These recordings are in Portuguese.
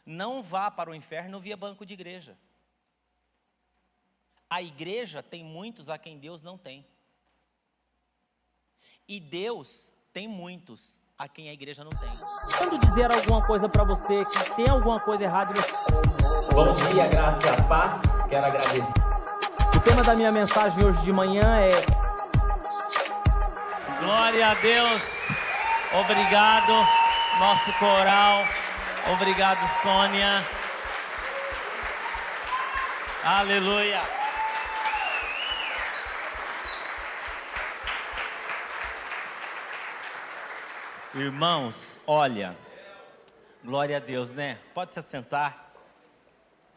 Não vá para o inferno via banco de igreja. A igreja tem muitos a quem Deus não tem. E Deus tem muitos a quem a igreja não tem. Quando dizer alguma coisa para você que tem alguma coisa errada, Bom dia, graça e a paz. Quero agradecer. o tema da minha mensagem hoje de manhã é: Glória a Deus. Obrigado, nosso coral. Obrigado, Sônia. Aleluia. Irmãos, olha, glória a Deus, né? Pode se assentar.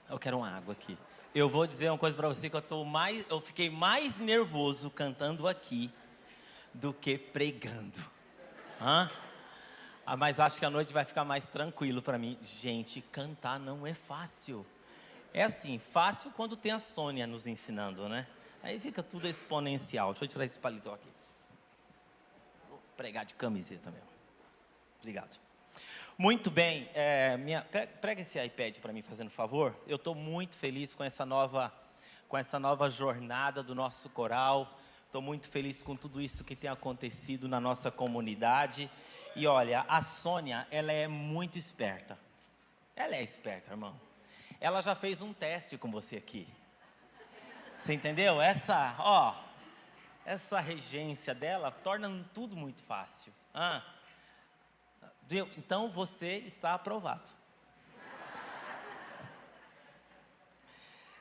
Eu quero uma água aqui. Eu vou dizer uma coisa para você que eu fiquei mais nervoso cantando aqui do que pregando. Mas acho que a noite vai ficar mais tranquilo para mim. Gente, cantar não é fácil. É assim, fácil quando tem a Sônia nos ensinando, né? Aí fica tudo exponencial. Deixa eu tirar esse paletó aqui. Vou pregar de camiseta mesmo. Obrigado. Muito bem, prega esse iPad para mim, fazendo favor. Eu estou muito feliz com essa nova jornada do nosso coral. Estou muito feliz com tudo isso que tem acontecido na nossa comunidade. E olha, a Sônia, ela é muito esperta. Ela é esperta, irmão. Ela já fez um teste com você aqui. Você entendeu? Essa regência dela torna tudo muito fácil. Então você está aprovado.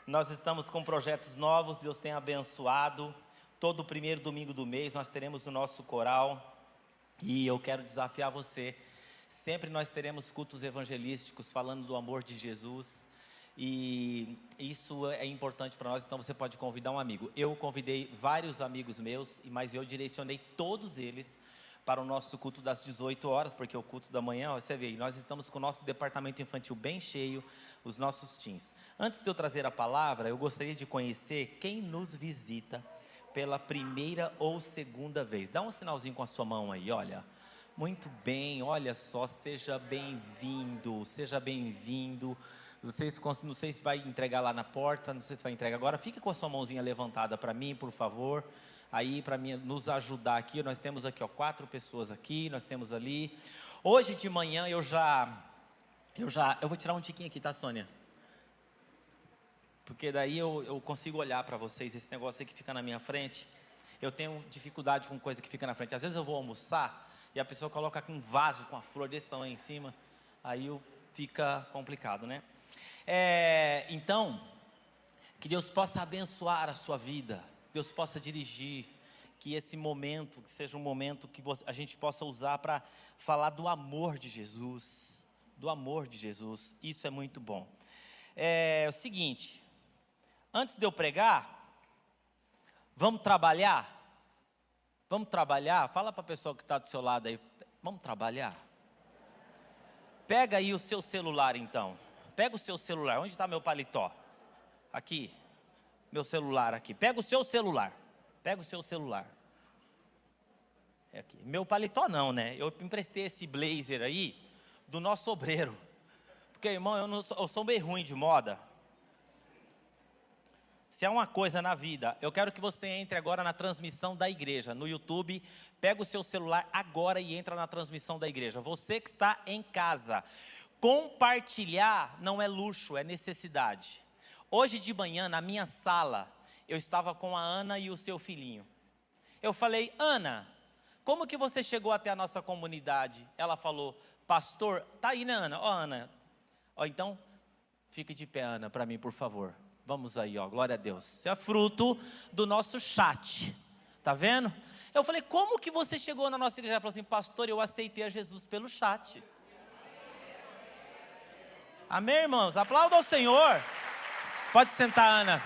Nós estamos com projetos novos, Deus tem abençoado. Todo primeiro domingo do mês nós teremos o nosso coral. E eu quero desafiar você. Sempre nós teremos cultos evangelísticos falando do amor de Jesus. E isso é importante para nós, então você pode convidar um amigo. Eu convidei vários amigos meus, mas eu direcionei todos eles para o nosso culto das 18 horas, porque o culto da manhã, você vê, nós estamos com o nosso departamento infantil bem cheio, os nossos teens. Antes de eu trazer a palavra, eu gostaria de conhecer quem nos visita pela primeira ou segunda vez. Dá um sinalzinho com a sua mão aí, olha. Muito bem, olha só, seja bem-vindo, seja bem-vindo. Não sei se vai entregar lá na porta, não sei se vai entregar agora. Fique com a sua mãozinha levantada para mim, por favor. Aí, para mim, nos ajudar aqui. Nós temos aqui, 4 pessoas aqui, nós temos ali. Hoje de manhã eu vou tirar um tiquinho aqui, tá, Sônia? Porque daí eu consigo olhar para vocês, esse negócio aí que fica na minha frente. Eu tenho dificuldade com coisa que fica na frente. Às vezes eu vou almoçar e a pessoa coloca aqui um vaso com a flor desse tamanho em cima. Aí fica complicado, né? Então, que Deus possa abençoar a sua vida. Deus possa dirigir. Que esse momento, que seja um momento que a gente possa usar para falar do amor de Jesus. Do amor de Jesus. Isso é muito bom. É o seguinte... Antes de eu pregar, vamos trabalhar? Vamos trabalhar? Fala para a pessoa que está do seu lado aí, vamos trabalhar? Pega aí o seu celular então. Pega o seu celular, onde está meu paletó? Aqui, meu celular aqui. Pega o seu celular, pega o seu celular. É aqui. Meu paletó não, né? Eu emprestei esse blazer aí do nosso obreiro. Porque, irmão, eu sou bem ruim de moda. Se há uma coisa na vida, eu quero que você entre agora na transmissão da igreja, no YouTube, pega o seu celular agora e entra na transmissão da igreja. Você que está em casa, compartilhar não é luxo, é necessidade. Hoje de manhã, na minha sala, eu estava com a Ana e o seu filhinho. Eu falei, Ana, como que você chegou até a nossa comunidade? Ela falou, pastor, tá aí, né, Ana? Ana, então, fique de pé, Ana, para mim, por favor. Vamos aí, glória a Deus. Isso é fruto do nosso chat. Tá vendo? Eu falei, como que você chegou na nossa igreja? Ela falou assim, pastor, eu aceitei a Jesus pelo chat. Amém, irmãos? Aplauda ao Senhor. Pode sentar, Ana.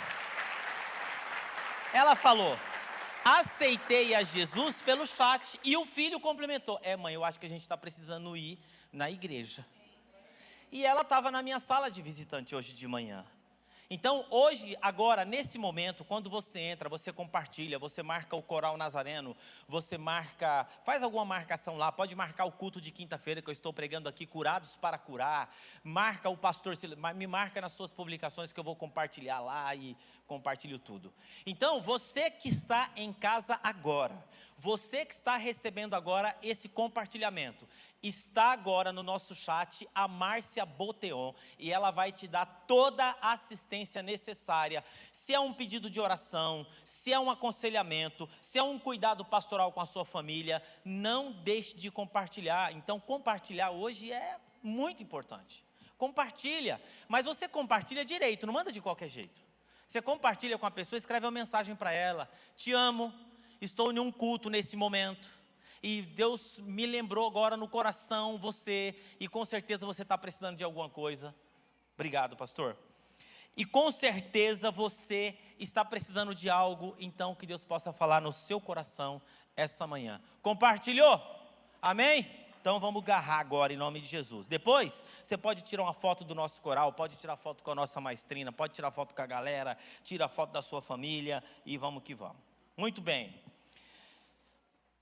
Ela falou, aceitei a Jesus pelo chat. E o filho complementou, mãe, eu acho que a gente está precisando ir na igreja. E ela estava na minha sala de visitante hoje de manhã. Então, hoje, agora, nesse momento, quando você entra, você compartilha, você marca o Coral Nazareno, você marca, faz alguma marcação lá, pode marcar o culto de quinta-feira que eu estou pregando aqui, Curados para Curar, marca o pastor, me marca nas suas publicações que eu vou compartilhar lá e compartilho tudo. Então, você que está em casa agora, você que está recebendo agora esse compartilhamento, está agora no nosso chat a Márcia Boteon, e ela vai te dar toda a assistência necessária, se é um pedido de oração, se é um aconselhamento, se é um cuidado pastoral com a sua família, não deixe de compartilhar. Então, compartilhar hoje é muito importante. Compartilha, mas você compartilha direito, não manda de qualquer jeito. Você compartilha com a pessoa, escreve uma mensagem para ela: te amo, estou em um culto nesse momento, e Deus me lembrou agora no coração você, e com certeza você está precisando de alguma coisa. Obrigado, pastor. E com certeza você está precisando de algo, então que Deus possa falar no seu coração essa manhã. Compartilhou? Amém? Então vamos agarrar agora em nome de Jesus. Depois, você pode tirar uma foto do nosso coral, pode tirar foto com a nossa maestrina, pode tirar foto com a galera, tira foto da sua família e vamos que vamos. Muito bem.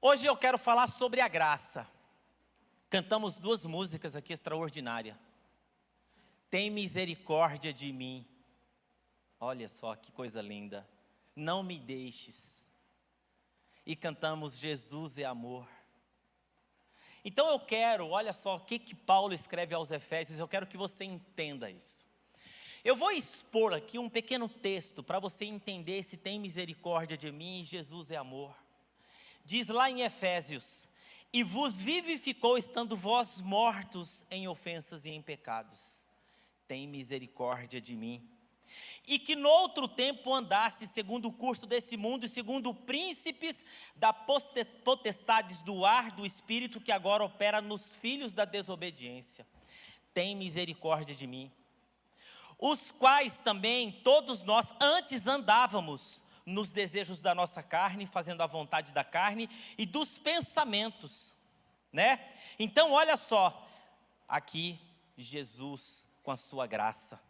Hoje eu quero falar sobre a graça. Cantamos duas músicas aqui extraordinárias. Tem misericórdia de mim. Olha só que coisa linda. Não me deixes. E cantamos Jesus é amor. Então eu quero, olha só o que Paulo escreve aos Efésios, eu quero que você entenda isso. Eu vou expor aqui um pequeno texto para você entender se tem misericórdia de mim e Jesus é amor. Diz lá em Efésios: e vos vivificou estando vós mortos em ofensas e em pecados. Tem misericórdia de mim. E que no outro tempo andaste segundo o curso desse mundo e segundo príncipes da potestades do ar do espírito que agora opera nos filhos da desobediência. Tem misericórdia de mim. Os quais também todos nós antes andávamos nos desejos da nossa carne, fazendo a vontade da carne e dos pensamentos, né? Então olha só, aqui Jesus com a sua graça.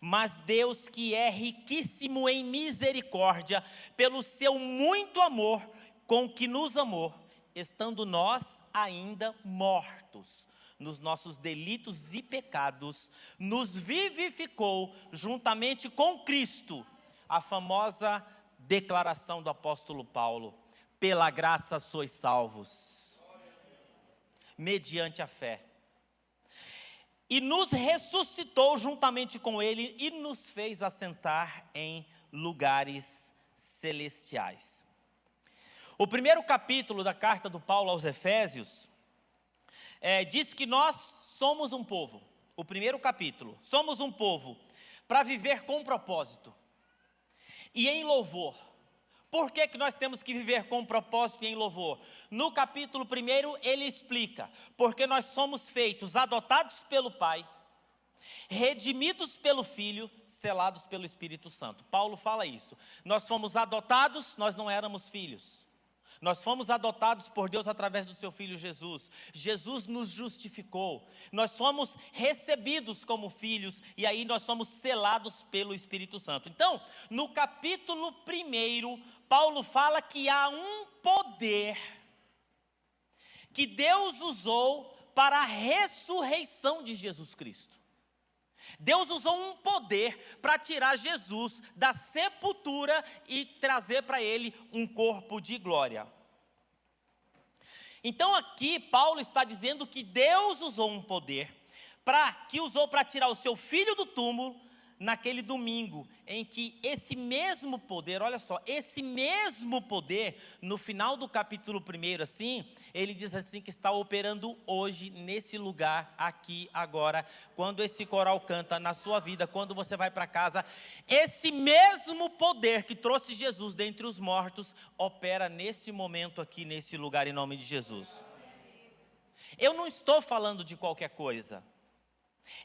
Mas Deus, que é riquíssimo em misericórdia, pelo seu muito amor com que nos amou, estando nós ainda mortos nos nossos delitos e pecados, nos vivificou juntamente com Cristo. A famosa declaração do apóstolo Paulo: pela graça sois salvos, mediante a fé. E nos ressuscitou juntamente com ele e nos fez assentar em lugares celestiais. O primeiro capítulo da carta do Paulo aos Efésios diz que nós somos um povo. O primeiro capítulo, somos um povo para viver com propósito e em louvor. Por que nós temos que viver com propósito e em louvor? No capítulo 1 ele explica: porque nós somos feitos, adotados pelo Pai, redimidos pelo Filho, selados pelo Espírito Santo. Paulo fala isso. Nós fomos adotados, nós não éramos filhos. Nós fomos adotados por Deus através do seu Filho Jesus. Jesus nos justificou. Nós fomos recebidos como filhos e aí nós somos selados pelo Espírito Santo. Então, no capítulo 1, Paulo fala que há um poder que Deus usou para a ressurreição de Jesus Cristo. Deus usou um poder para tirar Jesus da sepultura e trazer para ele um corpo de glória. Então aqui Paulo está dizendo que Deus usou um poder para tirar o seu filho do túmulo naquele domingo, em que esse mesmo poder, olha só, esse mesmo poder, no final do capítulo 1, assim, ele diz assim que está operando hoje, nesse lugar, aqui, agora, quando esse coral canta na sua vida, quando você vai para casa, esse mesmo poder que trouxe Jesus dentre os mortos, opera nesse momento aqui, nesse lugar, em nome de Jesus. Eu não estou falando de qualquer coisa.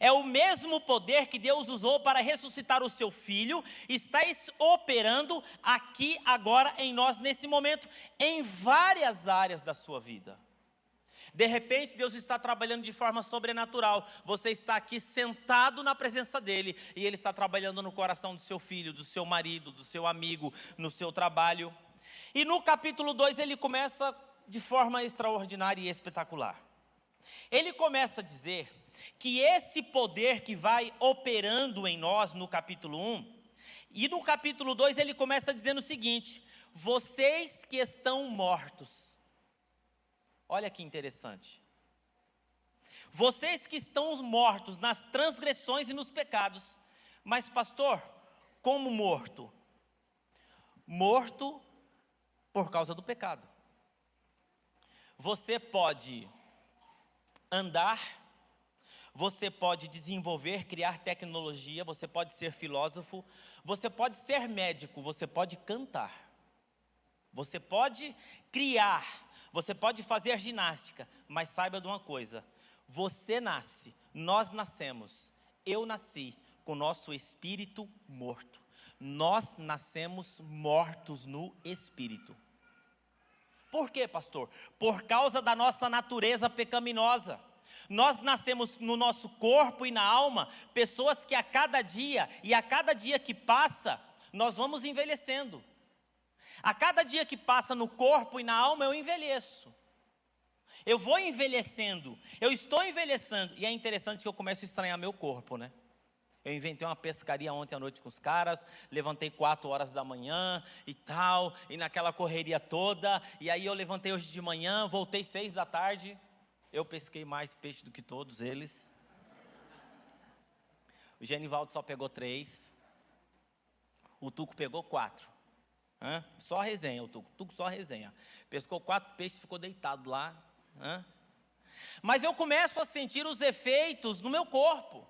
É o mesmo poder que Deus usou para ressuscitar o seu Filho, está operando aqui, agora, em nós, nesse momento, em várias áreas da sua vida. De repente, Deus está trabalhando de forma sobrenatural. Você está aqui sentado na presença dEle, e Ele está trabalhando no coração do seu filho, do seu marido, do seu amigo, no seu trabalho. E no capítulo 2, ele começa de forma extraordinária e espetacular. Ele começa a dizer que esse poder que vai operando em nós no capítulo 1, e no capítulo 2 ele começa dizendo o seguinte: vocês que estão mortos. Olha que interessante. Vocês que estão mortos nas transgressões e nos pecados. Mas pastor, como morto? Morto por causa do pecado. Você pode andar, você pode desenvolver, criar tecnologia, você pode ser filósofo, você pode ser médico, você pode cantar, você pode criar, você pode fazer ginástica, mas saiba de uma coisa: você nasce, nós nascemos, eu nasci com o nosso espírito morto. Nós nascemos mortos no espírito. Por quê, pastor? Por causa da nossa natureza pecaminosa. Nós nascemos no nosso corpo e na alma, pessoas que a cada dia que passa, nós vamos envelhecendo. A cada dia que passa no corpo e na alma, eu envelheço. Eu vou envelhecendo, eu estou envelhecendo. E é interessante que eu começo a estranhar meu corpo, né? Eu inventei uma pescaria ontem à noite com os caras, levantei 4 horas da manhã e tal, e naquela correria toda, e aí eu levantei hoje de manhã, voltei 6 da tarde, eu pesquei mais peixe do que todos eles. O Genivaldo só pegou 3, o Tuco pegou 4, só resenha o Tuco só resenha, pescou 4 peixes, ficou deitado lá, Mas eu começo a sentir os efeitos no meu corpo.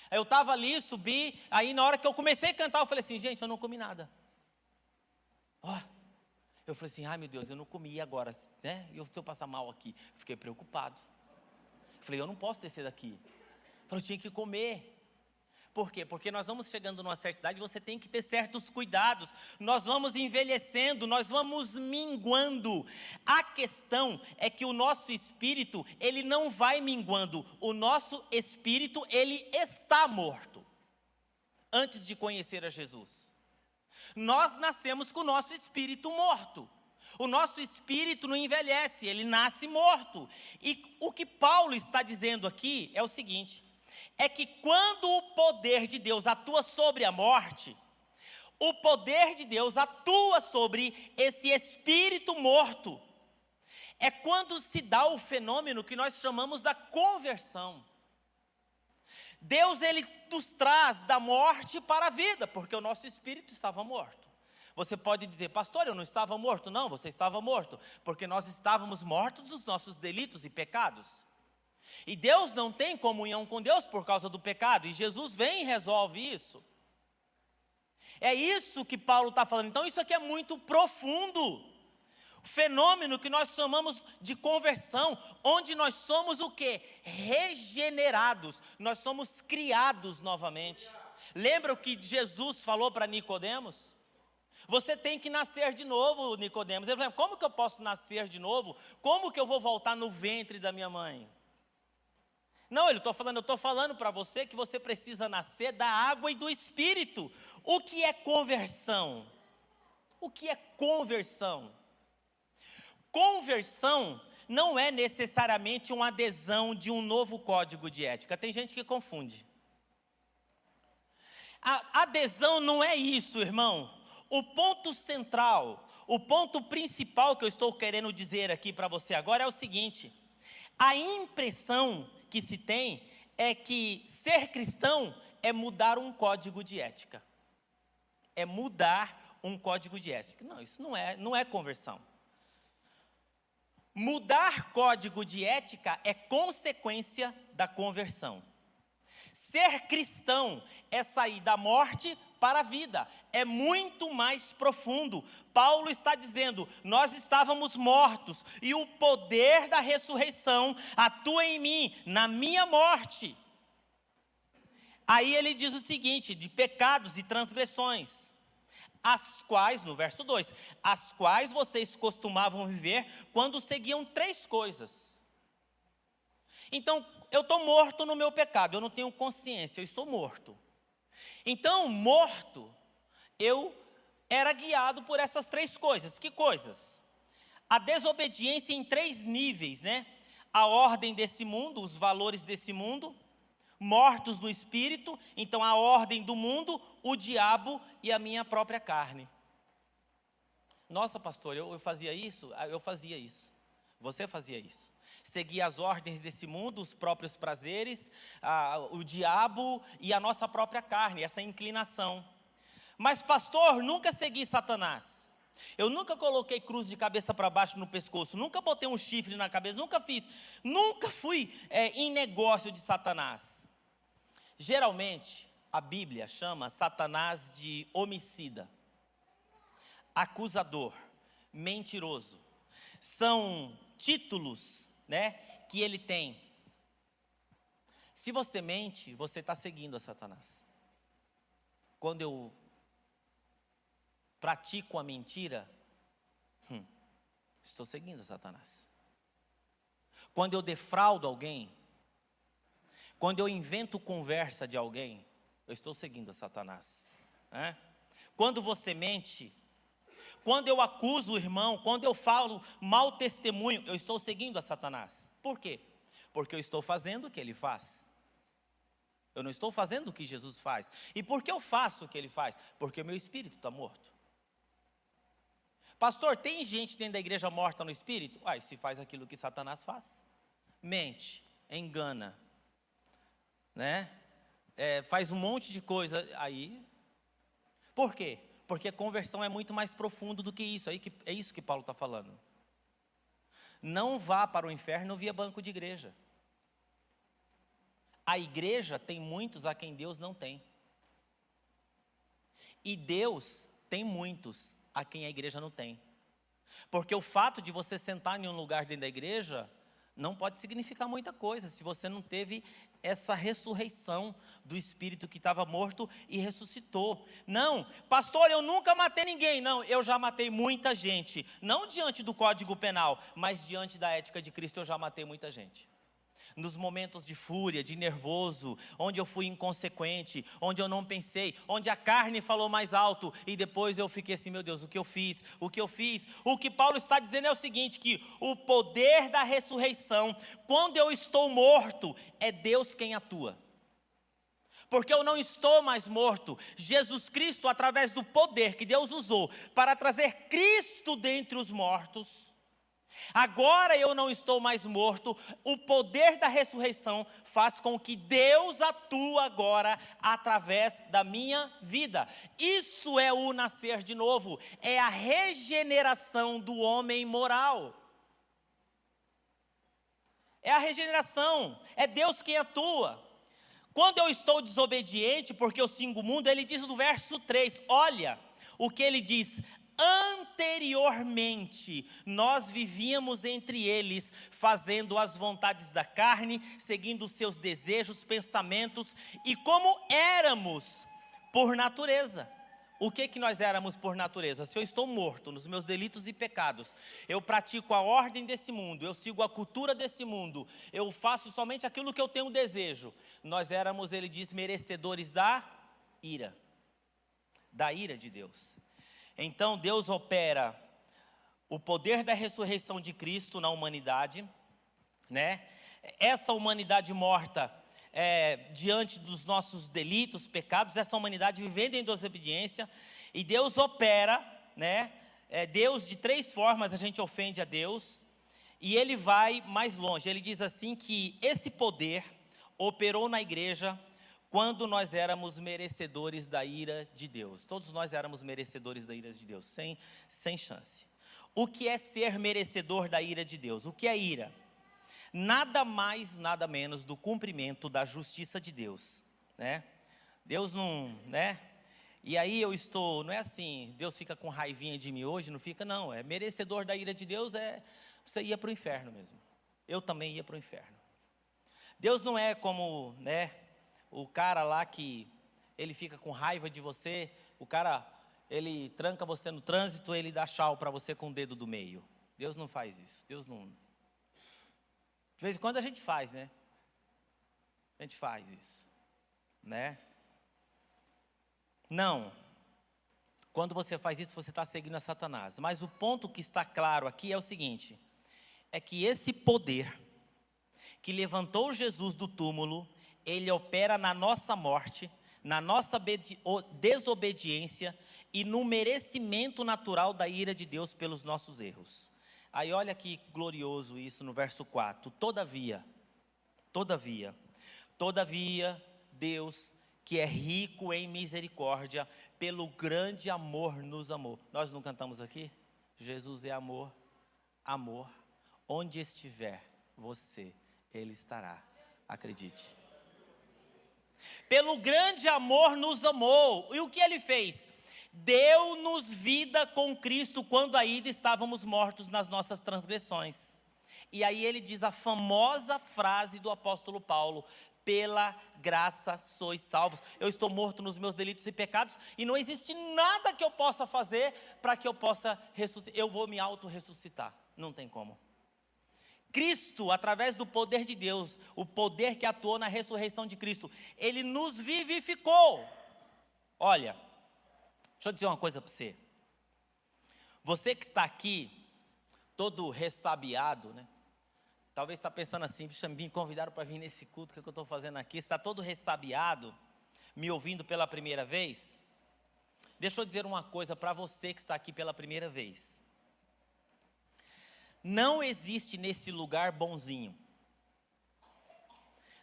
Eu estava ali, subi, aí na hora que eu comecei a cantar, eu falei assim: gente, eu não comi nada. Eu falei assim: ai meu Deus, eu não comi agora, né? E se eu passar mal aqui? Fiquei preocupado. Falei: eu não posso descer daqui. Eu tinha que comer. Por quê? Porque nós vamos chegando numa certa idade, você tem que ter certos cuidados. Nós vamos envelhecendo, nós vamos minguando. A questão é que o nosso espírito, ele não vai minguando. O nosso espírito, ele está morto. Antes de conhecer a Jesus. Nós nascemos com o nosso espírito morto. O nosso espírito não envelhece, ele nasce morto. E o que Paulo está dizendo aqui é o seguinte: é que quando o poder de Deus atua sobre a morte, o poder de Deus atua sobre esse espírito morto. É quando se dá o fenômeno que nós chamamos da conversão. Deus, ele nos traz da morte para a vida, porque o nosso espírito estava morto. Você pode dizer: pastor, eu não estava morto. Não, você estava morto, porque nós estávamos mortos dos nossos delitos e pecados. E Deus não tem comunhão com Deus por causa do pecado, e Jesus vem e resolve isso. É isso que Paulo está falando. Então isso aqui é muito profundo. O fenômeno que nós chamamos de conversão, onde nós somos o quê? Regenerados, nós somos criados novamente. Lembra o que Jesus falou para Nicodemos? Você tem que nascer de novo, Nicodemos. Ele falou: como que eu posso nascer de novo? Como que eu vou voltar no ventre da minha mãe? Não, eu estou falando para você que você precisa nascer da água e do Espírito. O que é conversão? O que é conversão? Conversão não é necessariamente uma adesão de um novo código de ética. Tem gente que confunde. A adesão não é isso, irmão. O ponto central, o ponto principal que eu estou querendo dizer aqui para você agora é o seguinte: a impressão que se tem é que ser cristão é mudar um código de ética. É mudar um código de ética. Não, isso não é conversão. Mudar código de ética é consequência da conversão. Ser cristão é sair da morte para a vida, é muito mais profundo. Paulo está dizendo: nós estávamos mortos, e o poder da ressurreição atua em mim, na minha morte. Aí ele diz o seguinte: de pecados e transgressões, as quais, no verso 2, as quais vocês costumavam viver quando seguiam 3 coisas. Então, eu estou morto no meu pecado, eu não tenho consciência, eu estou morto. Então, morto, eu era guiado por essas três coisas. Que coisas? A desobediência em três níveis, né? A ordem desse mundo, os valores desse mundo, mortos no espírito, então a ordem do mundo, o diabo e a minha própria carne. Nossa, pastor, eu fazia isso? Eu fazia isso. Você fazia isso. Seguia as ordens desse mundo, os próprios prazeres, o diabo e a nossa própria carne, essa inclinação. Mas, pastor, nunca segui Satanás. Eu nunca coloquei cruz de cabeça para baixo no pescoço, nunca botei um chifre na cabeça, nunca fui em negócio de Satanás. Geralmente, a Bíblia chama Satanás de homicida, acusador, mentiroso. São títulos, né, que ele tem. Se você mente, você está seguindo a Satanás. Quando eu pratico a mentira, estou seguindo a Satanás. Quando eu defraudo alguém, quando eu invento conversa de alguém, eu estou seguindo a Satanás. Quando você mente, quando eu acuso o irmão, quando eu falo mau testemunho, eu estou seguindo a Satanás. Por quê? Porque eu estou fazendo o que ele faz. Eu não estou fazendo o que Jesus faz. E por que eu faço o que ele faz? Porque o meu espírito está morto. Pastor, tem gente dentro da igreja morta no espírito? Se faz aquilo que Satanás faz. Mente, engana, né? Faz um monte de coisa aí. Por quê? Porque a conversão é muito mais profundo do que isso. É isso que Paulo está falando. Não vá para o inferno via banco de igreja. A igreja tem muitos a quem Deus não tem. E Deus tem muitos a quem a igreja não tem. Porque o fato de você sentar em um lugar dentro da igreja não pode significar muita coisa se você não teve essa ressurreição do espírito que estava morto e ressuscitou. Não, pastor, eu nunca matei ninguém. Não, eu já matei muita gente. Não diante do Código Penal, mas diante da ética de Cristo eu já matei muita gente. Nos momentos de fúria, de nervoso, onde eu fui inconsequente, onde eu não pensei, onde a carne falou mais alto e depois eu fiquei assim, meu Deus, o que eu fiz? O que Paulo está dizendo é o seguinte, que o poder da ressurreição, quando eu estou morto, é Deus quem atua. Porque eu não estou mais morto. Jesus Cristo, através do poder que Deus usou para trazer Cristo dentre os mortos, agora eu não estou mais morto, o poder da ressurreição faz com que Deus atue agora através da minha vida. Isso é o nascer de novo, é a regeneração do homem moral. É a regeneração, é Deus quem atua. Quando eu estou desobediente, porque eu sigo o mundo, ele diz no verso 3, olha o que ele diz: anteriormente, nós vivíamos entre eles, fazendo as vontades da carne, seguindo os seus desejos, pensamentos, e como éramos por natureza. O que nós éramos por natureza? Se eu estou morto nos meus delitos e pecados, eu pratico a ordem desse mundo, eu sigo a cultura desse mundo, eu faço somente aquilo que eu tenho desejo, nós éramos, ele diz, merecedores da ira de Deus. Então Deus opera o poder da ressurreição de Cristo na humanidade, né? Essa humanidade morta, diante dos nossos delitos, pecados, essa humanidade vivendo em desobediência, e Deus opera, né? Deus, de três formas a gente ofende a Deus, e ele vai mais longe. Ele diz assim que esse poder operou na igreja quando nós éramos merecedores da ira de Deus. Todos nós éramos merecedores da ira de Deus, sem chance. O que é ser merecedor da ira de Deus? O que é ira? Nada mais, nada menos do cumprimento da justiça de Deus, né? Deus não, né? E aí eu estou, não é assim, Deus fica com raivinha de mim hoje, não fica, não. É merecedor da ira de Deus, você ia para o inferno mesmo. Eu também ia para o inferno. Deus não é como, né, o cara lá que ele fica com raiva de você, o cara, ele tranca você no trânsito, ele dá tchau para você com o dedo do meio. Deus não faz isso, Deus não. De vez em quando a gente faz, né? A gente faz isso, né? Não. Quando você faz isso, você está seguindo a Satanás. Mas o ponto que está claro aqui é o seguinte: é que esse poder que levantou Jesus do túmulo, ele opera na nossa morte, na nossa desobediência e no merecimento natural da ira de Deus pelos nossos erros. Aí olha que glorioso isso no verso 4. Todavia, Deus, que é rico em misericórdia, pelo grande amor nos amou. Nós não cantamos aqui? Jesus é amor, amor. Onde estiver você, Ele estará. Acredite. Pelo grande amor nos amou. E o que Ele fez? Deu-nos vida com Cristo quando ainda estávamos mortos nas nossas transgressões. E aí ele diz a famosa frase do apóstolo Paulo: pela graça sois salvos. Eu estou morto nos meus delitos e pecados, e não existe nada que eu possa fazer para que eu possa ressuscitar. Eu vou me auto-ressuscitar, não tem como. Cristo, através do poder de Deus, o poder que atuou na ressurreição de Cristo, Ele nos vivificou. Olha, deixa eu dizer uma coisa para você. Você que está aqui, todo ressabiado, né? Talvez está pensando assim: puxa, me convidaram para vir nesse culto, que eu estou fazendo aqui. Está todo ressabiado, me ouvindo pela primeira vez. Deixa eu dizer uma coisa para você que está aqui pela primeira vez. Não existe nesse lugar bonzinho.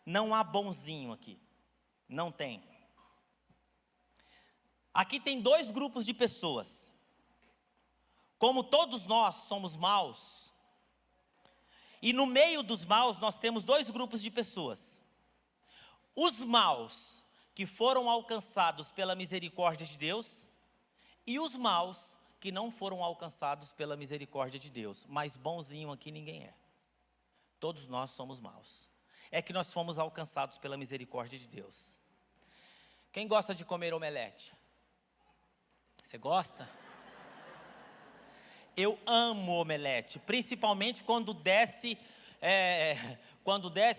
Não há bonzinho aqui. Não tem. Aqui tem dois grupos de pessoas. Como todos nós somos maus, e no meio dos maus nós temos dois grupos de pessoas. Os maus que foram alcançados pela misericórdia de Deus, e os maus que não foram alcançados pela misericórdia de Deus. Mas bonzinho aqui ninguém é. Todos nós somos maus. É que nós fomos alcançados pela misericórdia de Deus. Quem gosta de comer omelete? Você gosta? Eu amo omelete, principalmente quando desce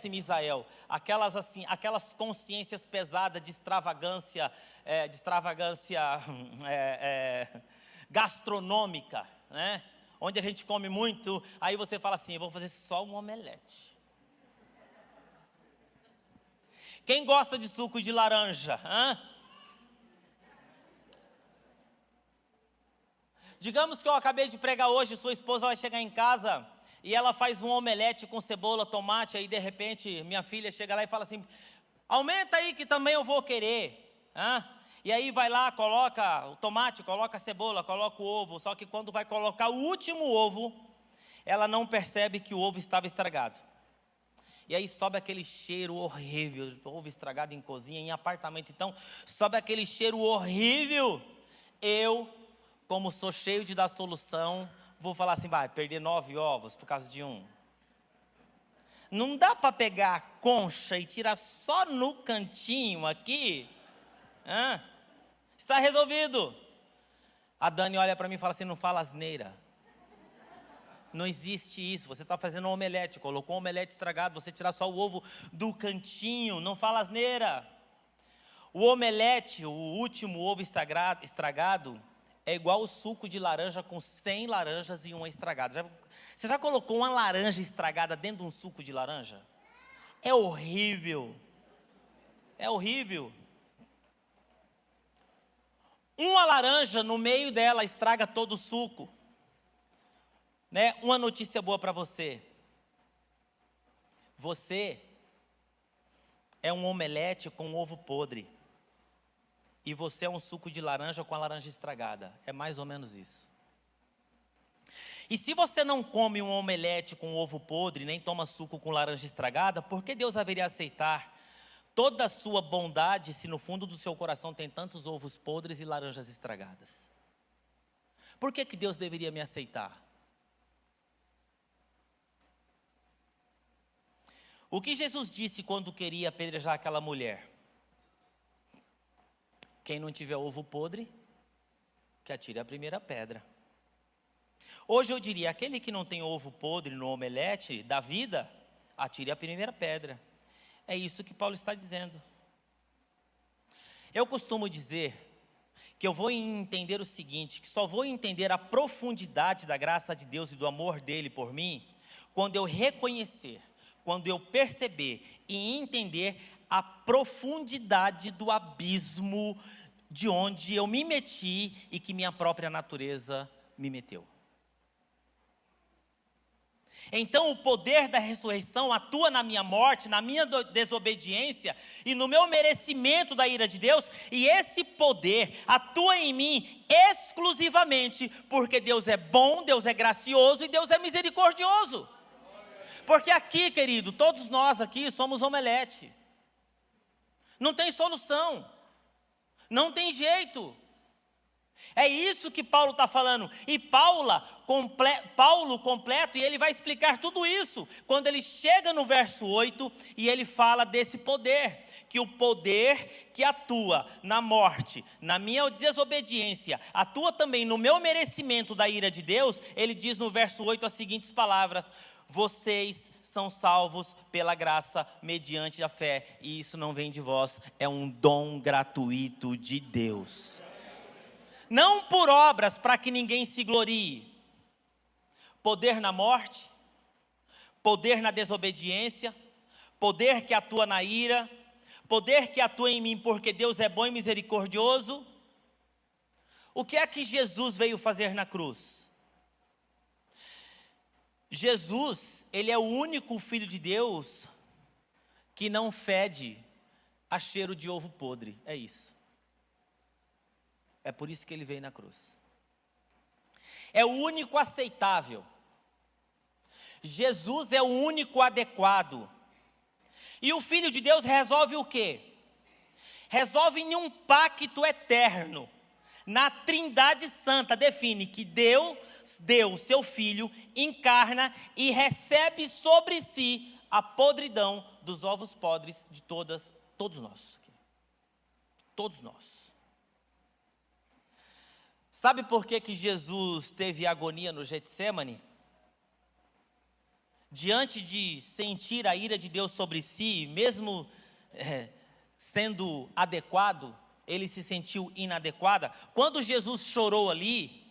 Misael, aquelas consciências pesadas de extravagância, gastronômica, né? Onde a gente come muito, aí você fala assim: eu vou fazer só um omelete. Quem gosta de suco de laranja? Digamos que eu acabei de pregar hoje, sua esposa vai chegar em casa e ela faz um omelete com cebola, tomate, aí de repente minha filha chega lá e fala assim: aumenta aí que também eu vou querer. E aí vai lá, coloca o tomate, coloca a cebola, coloca o ovo, só que quando vai colocar o último ovo, ela não percebe que o ovo estava estragado. E aí sobe aquele cheiro horrível, ovo estragado em cozinha, em apartamento, então, sobe aquele cheiro horrível. Eu, como sou cheio de dar solução, vou falar assim: vai perder 9 ovos por causa de um. Não dá para pegar a concha e tirar só no cantinho aqui? Está resolvido. A Dani olha para mim e fala assim: não fala asneira. Não existe isso. Você está fazendo um omelete, colocou um omelete estragado, você tirar só o ovo do cantinho, não fala asneira. O omelete, o último ovo estragado, é igual o suco de laranja com 100 laranjas e uma estragada. Você já colocou uma laranja estragada dentro de um suco de laranja? É horrível. É horrível. Uma laranja no meio dela estraga todo o suco. Né? Uma notícia boa para você. Você é um omelete com ovo podre. E você é um suco de laranja com a laranja estragada. É mais ou menos isso. E se você não come um omelete com ovo podre, nem toma suco com laranja estragada, por que Deus haveria aceitar toda a sua bondade se no fundo do seu coração tem tantos ovos podres e laranjas estragadas? Por que Deus deveria me aceitar? O que Jesus disse quando queria apedrejar aquela mulher? Quem não tiver ovo podre, que atire a primeira pedra. Hoje eu diria: aquele que não tem ovo podre no omelete da vida, atire a primeira pedra. É isso que Paulo está dizendo. Eu costumo dizer que eu vou entender o seguinte, que só vou entender a profundidade da graça de Deus e do amor dele por mim, quando eu reconhecer, quando eu perceber e entender a profundidade do abismo de onde eu me meti e que minha própria natureza me meteu. Então o poder da ressurreição atua na minha morte, na minha desobediência e no meu merecimento da ira de Deus, e esse poder atua em mim exclusivamente porque Deus é bom, Deus é gracioso e Deus é misericordioso. Porque aqui, querido, todos nós aqui somos omelete. Não tem solução, não tem jeito. É isso que Paulo está falando. E Paulo completa, e ele vai explicar tudo isso quando ele chega no verso 8 e ele fala desse poder, que o poder que atua na morte, na minha desobediência, atua também no meu merecimento da ira de Deus. Ele diz no verso 8 as seguintes palavras: vocês são salvos pela graça mediante a fé, e isso não vem de vós, é um dom gratuito de Deus. Não por obras, para que ninguém se glorie. Poder na morte, poder na desobediência, poder que atua na ira, poder que atua em mim porque Deus é bom e misericordioso. O que é que Jesus veio fazer na cruz? Jesus, ele é o único Filho de Deus que não fede a cheiro de ovo podre, é isso. É por isso que ele veio na cruz. É o único aceitável. Jesus é o único adequado. E o Filho de Deus resolve o quê? Resolve em um pacto eterno. Na Trindade Santa define que Deus deu seu Filho, encarna e recebe sobre si a podridão dos ovos podres de todos nós. Todos nós. Sabe por que Jesus teve agonia no Getsêmani? Diante de sentir a ira de Deus sobre si, mesmo sendo adequado, ele se sentiu inadequado. Quando Jesus chorou ali,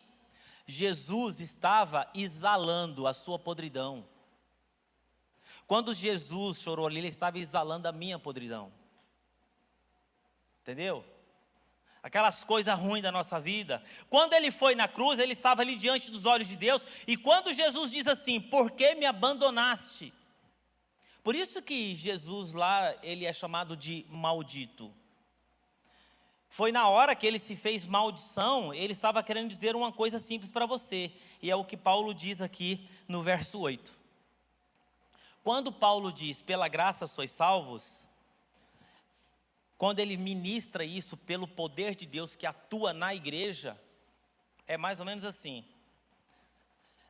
Jesus estava exalando a sua podridão. Quando Jesus chorou ali, ele estava exalando a minha podridão. Entendeu? Aquelas coisas ruins da nossa vida. Quando ele foi na cruz, ele estava ali diante dos olhos de Deus. E quando Jesus diz assim: por que me abandonaste? Por isso que Jesus lá, ele é chamado de maldito. Foi na hora que ele se fez maldição, ele estava querendo dizer uma coisa simples para você. E é o que Paulo diz aqui no verso 8. Quando Paulo diz, pela graça sois salvos, quando ele ministra isso pelo poder de Deus que atua na igreja, é mais ou menos assim: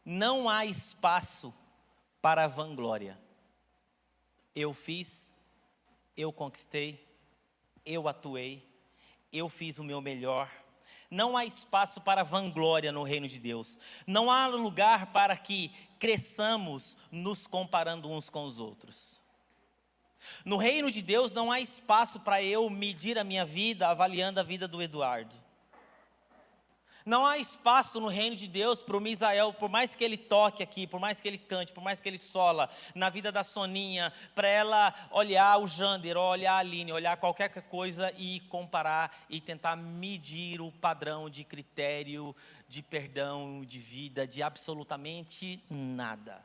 não há espaço para vanglória. Eu fiz, eu conquistei, eu atuei, eu fiz o meu melhor. Não há espaço para vanglória no reino de Deus. Não há lugar para que cresçamos nos comparando uns com os outros. No reino de Deus não há espaço para eu medir a minha vida avaliando a vida do Eduardo. Não há espaço no reino de Deus para o Misael, por mais que ele toque aqui, por mais que ele cante, por mais que ele sola, na vida da Soninha, para ela olhar o Jander, olhar a Aline, olhar qualquer coisa e comparar e tentar medir o padrão de critério, de perdão, de vida, de absolutamente nada.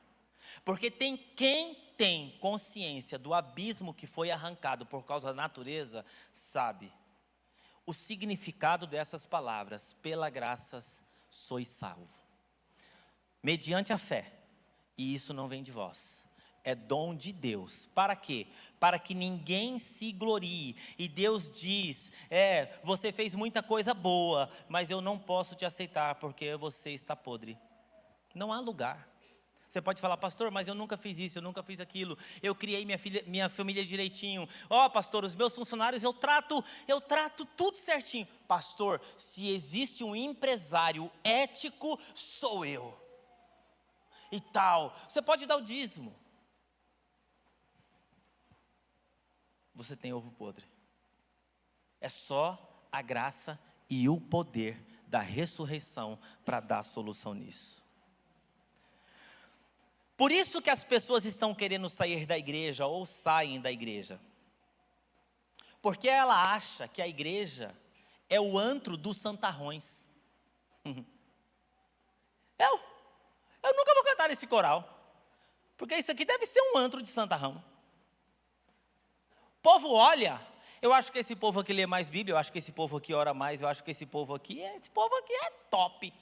Porque quem tem consciência do abismo que foi arrancado por causa da natureza, sabe o significado dessas palavras: pela graça sois salvo, mediante a fé, e isso não vem de vós, é dom de Deus. Para quê? Para que ninguém se glorie. E Deus diz: você fez muita coisa boa, mas eu não posso te aceitar porque você está podre. Não há lugar. Você pode falar: pastor, mas eu nunca fiz isso, eu nunca fiz aquilo, eu criei minha família direitinho. Pastor, os meus funcionários eu trato tudo certinho. Pastor, se existe um empresário ético, sou eu. E tal. Você pode dar o dízimo. você tem ovo podre. É só a graça e o poder da ressurreição para dar solução nisso. Por isso que as pessoas estão querendo sair da igreja ou saem da igreja. Porque ela acha que a igreja é o antro dos santarrões. Eu nunca vou cantar nesse coral. Porque isso aqui deve ser um antro de santarrão. O povo olha, eu acho que esse povo aqui lê mais Bíblia, eu acho que esse povo aqui ora mais, eu acho que esse povo aqui é top.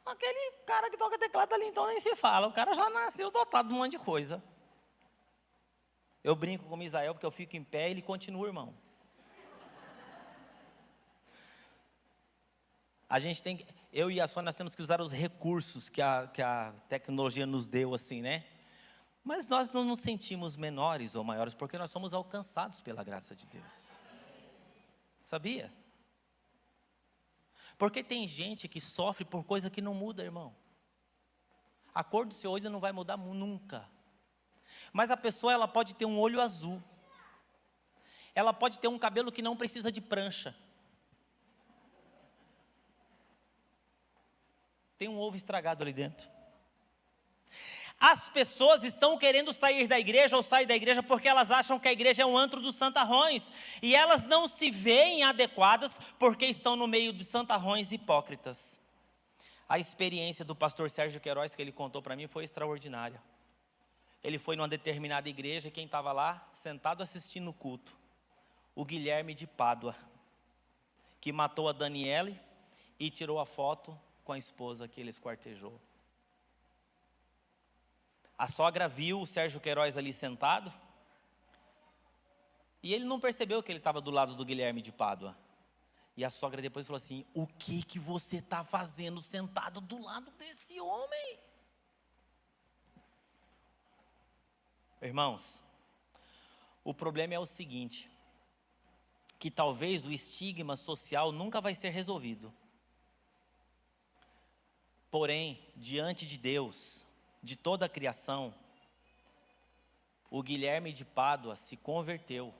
Aquele cara que toca teclado ali, então nem se fala. O cara já nasceu dotado de um monte de coisa. Eu brinco com o Misael porque eu fico em pé e ele continua, irmão. A gente tem que, eu e a Sônia, nós temos que usar os recursos que a tecnologia nos deu, assim, né? Mas nós não nos sentimos menores ou maiores porque nós somos alcançados pela graça de Deus. Sabia? Porque tem gente que sofre por coisa que não muda, irmão. A cor do seu olho não vai mudar nunca. Mas a pessoa, ela pode ter um olho azul. Ela pode ter um cabelo que não precisa de prancha. Tem um ovo estragado ali dentro. As pessoas estão querendo sair da igreja ou sair da igreja porque elas acham que a igreja é um antro dos santarrões. E elas não se veem adequadas porque estão no meio de santarrões hipócritas. A experiência do pastor Sérgio Queiroz que ele contou para mim foi extraordinária. Ele foi numa determinada igreja e quem estava lá sentado assistindo o culto? O Guilherme de Pádua, que matou a Daniele e tirou a foto com a esposa que ele esquartejou. A sogra viu o Sérgio Queiroz ali sentado e ele não percebeu que ele estava do lado do Guilherme de Pádua. E a sogra depois falou assim: o que você está fazendo sentado do lado desse homem? Irmãos, o problema é o seguinte, que talvez o estigma social nunca vai ser resolvido. Porém, diante de Deus, de toda a criação, o Guilherme de Pádua se converteu.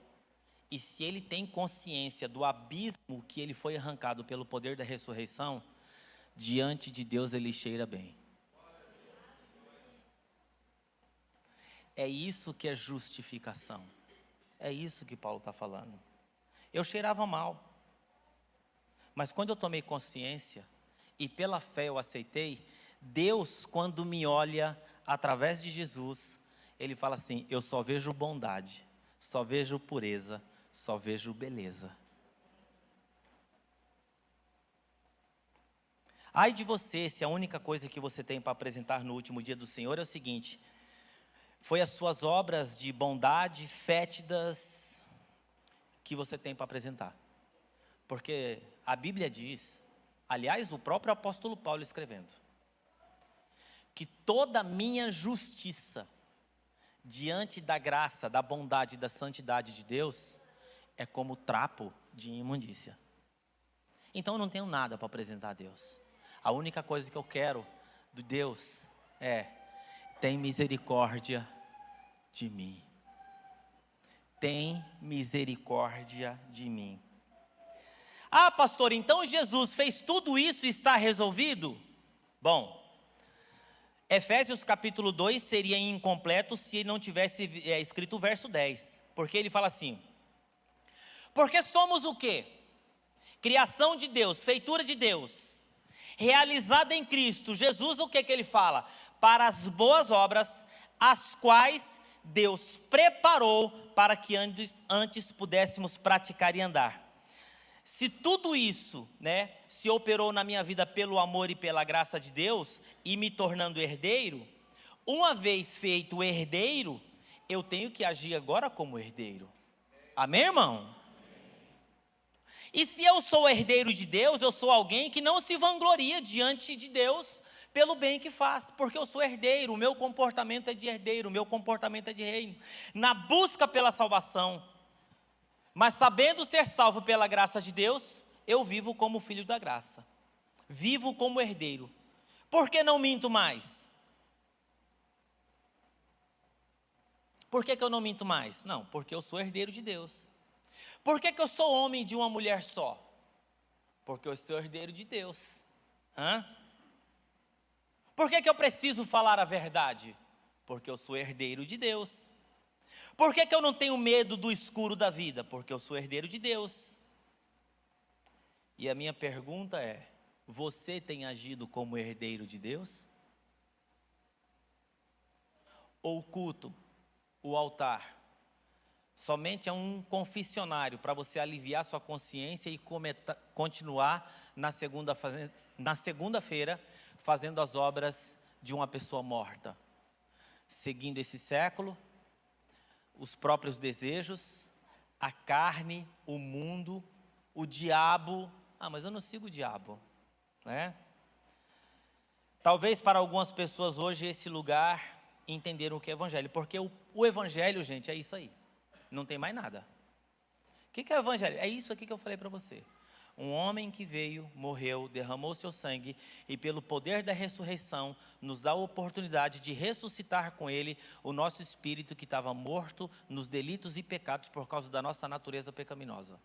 E se ele tem consciência do abismo que ele foi arrancado pelo poder da ressurreição, diante de Deus ele cheira bem. É isso que é justificação. É isso que Paulo está falando. Eu cheirava mal. Mas quando eu tomei consciência, e pela fé eu aceitei, Deus, quando me olha através de Jesus, Ele fala assim: eu só vejo bondade, só vejo pureza, só vejo beleza. Ai de você, se a única coisa que você tem para apresentar no último dia do Senhor é o seguinte: foi as suas obras de bondade fétidas que você tem para apresentar. Porque a Bíblia diz, aliás, o próprio apóstolo Paulo escrevendo, que toda a minha justiça diante da graça, da bondade e da santidade de Deus é como trapo de imundícia. Então eu não tenho nada para apresentar a Deus. A única coisa que eu quero de Deus é: tem misericórdia de mim. Tem misericórdia de mim. Ah, pastor, então Jesus fez tudo isso e está resolvido? Bom, Efésios capítulo 2 seria incompleto se não tivesse escrito o verso 10. Porque ele fala assim: porque somos o quê? Criação de Deus, feitura de Deus, realizada em Cristo Jesus. O que ele fala? Para as boas obras, as quais Deus preparou para que antes pudéssemos praticar e andar. Se tudo isso, se operou na minha vida pelo amor e pela graça de Deus, e me tornando herdeiro, uma vez feito herdeiro, eu tenho que agir agora como herdeiro. Amém, irmão? E se eu sou herdeiro de Deus, eu sou alguém que não se vangloria diante de Deus pelo bem que faz, porque eu sou herdeiro, o meu comportamento é de herdeiro, o meu comportamento é de reino, na busca pela salvação. Mas sabendo ser salvo pela graça de Deus, eu vivo como filho da graça, vivo como herdeiro. Por que não minto mais? Por que eu não minto mais? Não, porque eu sou herdeiro de Deus. Por que eu sou homem de uma mulher só? Porque eu sou herdeiro de Deus. Por que eu preciso falar a verdade? Porque eu sou herdeiro de Deus. Por que eu não tenho medo do escuro da vida? Porque eu sou herdeiro de Deus. E a minha pergunta é: você tem agido como herdeiro de Deus? Ou o culto, o altar, somente é um confessionário para você aliviar sua consciência e continuar na segunda-feira fazendo as obras de uma pessoa morta, seguindo esse século, os próprios desejos, a carne, o mundo, o diabo. Mas eu não sigo o diabo, né? Talvez para algumas pessoas hoje esse lugar entenderam o que é evangelho, porque o evangelho, gente, é isso aí, não tem mais nada. O que é o evangelho? É isso aqui que eu falei para você. Um homem que veio, morreu, derramou seu sangue e pelo poder da ressurreição nos dá a oportunidade de ressuscitar com ele o nosso espírito que estava morto nos delitos e pecados por causa da nossa natureza pecaminosa.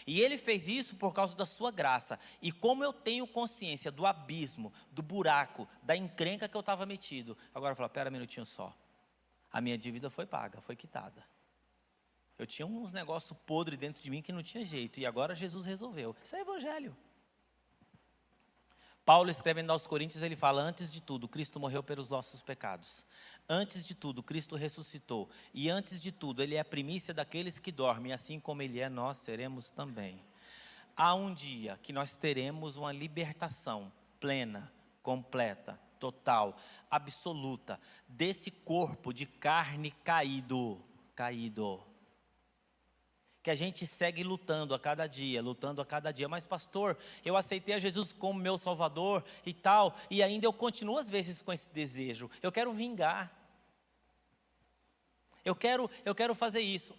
E ele fez isso por causa da sua graça. E como eu tenho consciência do abismo, do buraco, da encrenca que eu estava metido, agora eu falo, pera um minutinho só, a minha dívida foi paga, foi quitada. Eu tinha uns negócios podres dentro de mim que não tinha jeito, e agora Jesus resolveu. Isso é evangelho. Paulo, escrevendo aos Coríntios, ele fala: antes de tudo, Cristo morreu pelos nossos pecados. Antes de tudo, Cristo ressuscitou. E antes de tudo, Ele é a primícia daqueles que dormem, assim como Ele é, nós seremos também. Há um dia que nós teremos uma libertação plena, completa, total, absoluta, desse corpo de carne caído. Que a gente segue lutando a cada dia, mas pastor, eu aceitei a Jesus como meu salvador e tal, e ainda eu continuo às vezes com esse desejo, eu quero vingar, eu quero fazer isso.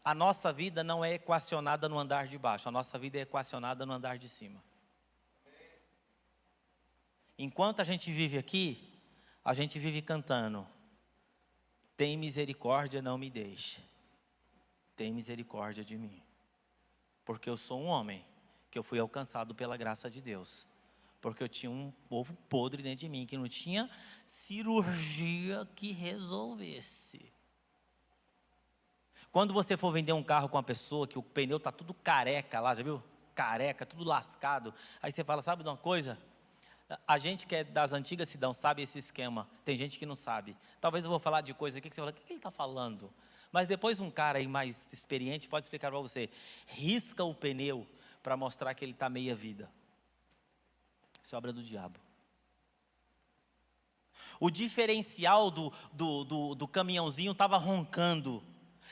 A nossa vida não é equacionada no andar de baixo, a nossa vida é equacionada no andar de cima. Enquanto a gente vive aqui, a gente vive cantando: tem misericórdia, não me deixe. Tem misericórdia de mim, porque eu sou um homem que eu fui alcançado pela graça de Deus, porque eu tinha um povo podre dentro de mim, que não tinha cirurgia que resolvesse. Quando você for vender um carro com uma pessoa que o pneu está tudo careca lá, já viu? Careca, tudo lascado, aí você fala, sabe de uma coisa? A gente que é das antigas Sidão sabe esse esquema, tem gente que não sabe. Talvez eu vou falar de coisa aqui que você fala, o que ele está falando? Mas depois um cara aí mais experiente pode explicar para você. Risca o pneu para mostrar que ele está meia vida. Isso é obra do diabo. O diferencial do caminhãozinho estava roncando.